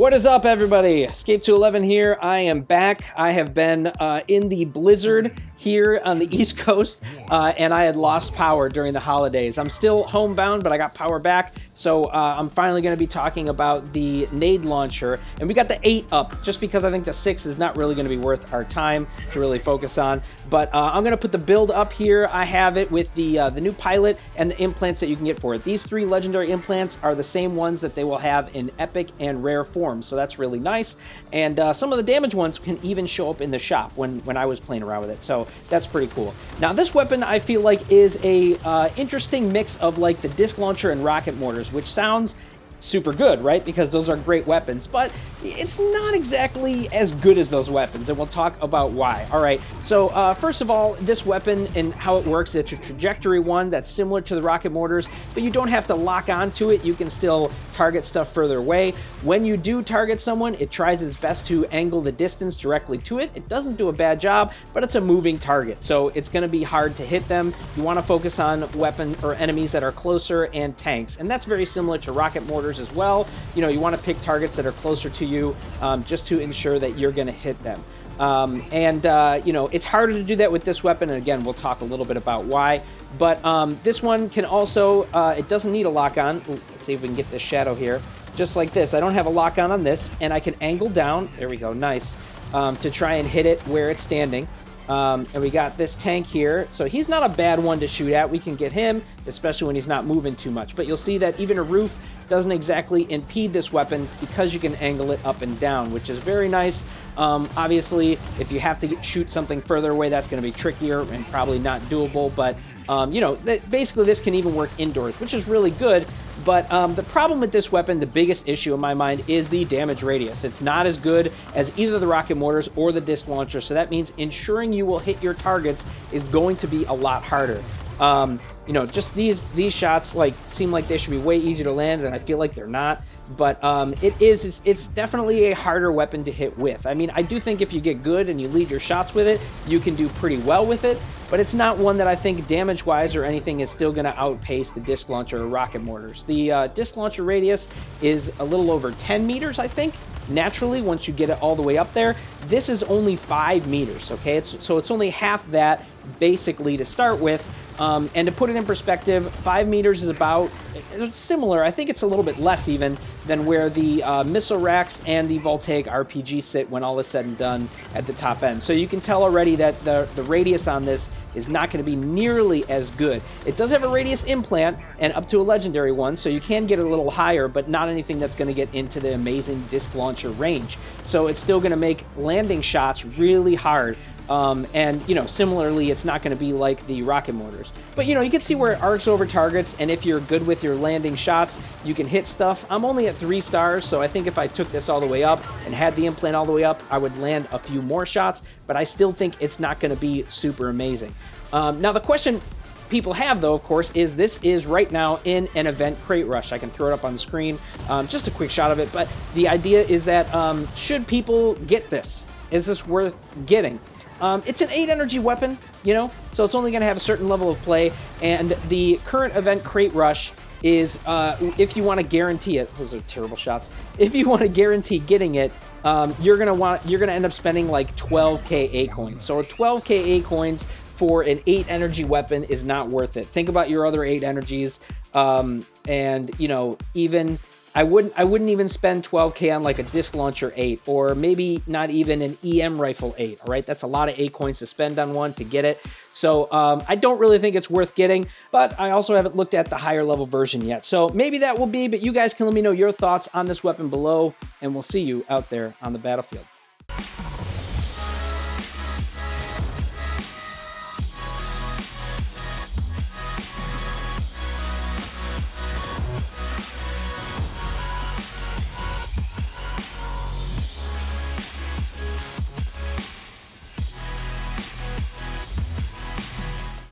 What is up, everybody? Escape to 11 here. I am back. I have been in the blizzard here on the East Coast, and I had lost power during the holidays. I'm still homebound, but I got power back, so I'm finally going to be talking about the Nade launcher, and we got the 8 up, just because I think the 6 is not really going to be worth our time to really focus on, but I'm going to put the build up here. I have it with the new pilot and the implants that you can get for it. These 3 legendary implants are the same ones that they will have in epic and rare form, so that's really nice, and some of the damage ones can even show up in the shop when I was playing around with it, so that's pretty cool. Now this weapon I feel like is a interesting mix of like the disc launcher and rocket mortars, which sounds super good, right? Because those are great weapons, but it's not exactly as good as those weapons, and we'll talk about why. All right, so first of all, this weapon and how it works, it's a trajectory one that's similar to the rocket mortars, but you don't have to lock onto it. You can still target stuff further away. When you do target someone, it tries its best to angle the distance directly to it. It doesn't do a bad job, but it's a moving target, so it's going to be hard to hit them. You want to focus on weapon or enemies that are closer and tanks, and that's very similar to rocket mortars as well. You know, you want to pick targets that are closer to you, just to ensure that you're going to hit them. You know, it's harder to do that with this weapon, and again, we'll talk a little bit about why. But this one can also, it doesn't need a lock-on. Let's see if we can get this shadow here. Just like this. I don't have a lock-on on this, and I can angle down, there we go, nice, to try and hit it where it's standing. And we got this tank here, so he's not a bad one to shoot at. We can get him, especially when he's not moving too much. But you'll see that even a roof doesn't exactly impede this weapon because you can angle it up and down, which is very nice. Obviously, if you have to shoot something further away, that's going to be trickier and probably not doable. But, you know, basically this can even work indoors, which is really good. But the problem with this weapon, the biggest issue in my mind, is the damage radius. It's not as good as either the rocket mortars or the disc launcher, so that means ensuring you will hit your targets is going to be a lot harder. You know, just these shots like seem like they should be way easier to land, and I feel like they're not. But it's definitely a harder weapon to hit with. I mean, I do think if you get good and you lead your shots with it, you can do pretty well with it. But it's not one that I think damage-wise or anything is still going to outpace the disc launcher or rocket mortars. The disc launcher radius is a little over 10 meters, I think, naturally, once you get it all the way up there. This is only 5 meters, okay? So it's only half that, basically, to start with. And to put it in perspective, 5 meters is about similar. I think it's a little bit less even than where the missile racks and the voltaic RPG sit when all is said and done at the top end. So you can tell already that the radius on this is not going to be nearly as good. It does have a radius implant and up to a legendary one, so you can get a little higher, but not anything that's going to get into the amazing disc launcher range. So it's still going to make landing shots really hard. And, you know, similarly, it's not going to be like the rocket mortars. But, you know, you can see where it arcs over targets, and if you're good with your landing shots, you can hit stuff. I'm only at 3 stars, so I think if I took this all the way up and had the implant all the way up, I would land a few more shots, but I still think it's not going to be super amazing. Now, the question people have, though, of course, is this is right now in an event crate rush. I can throw it up on the screen, just a quick shot of it, but the idea is that should people get this? Is this worth getting? It's an 8 energy weapon, you know, so it's only going to have a certain level of play, and the current event crate rush is, if you want to guarantee it, those are terrible shots, if you want to guarantee getting it, you're going to end up spending like 12k acoins. So 12k acoins for an 8 energy weapon is not worth it. Think about your other 8 energies, and, you know, even I wouldn't even spend 12k on like a disc launcher 8, or maybe not even an EM rifle 8, all right? That's a lot of acoins to spend on one to get it. So I don't really think it's worth getting, but I also haven't looked at the higher level version yet. So maybe that will be, but you guys can let me know your thoughts on this weapon below, and we'll see you out there on the battlefield.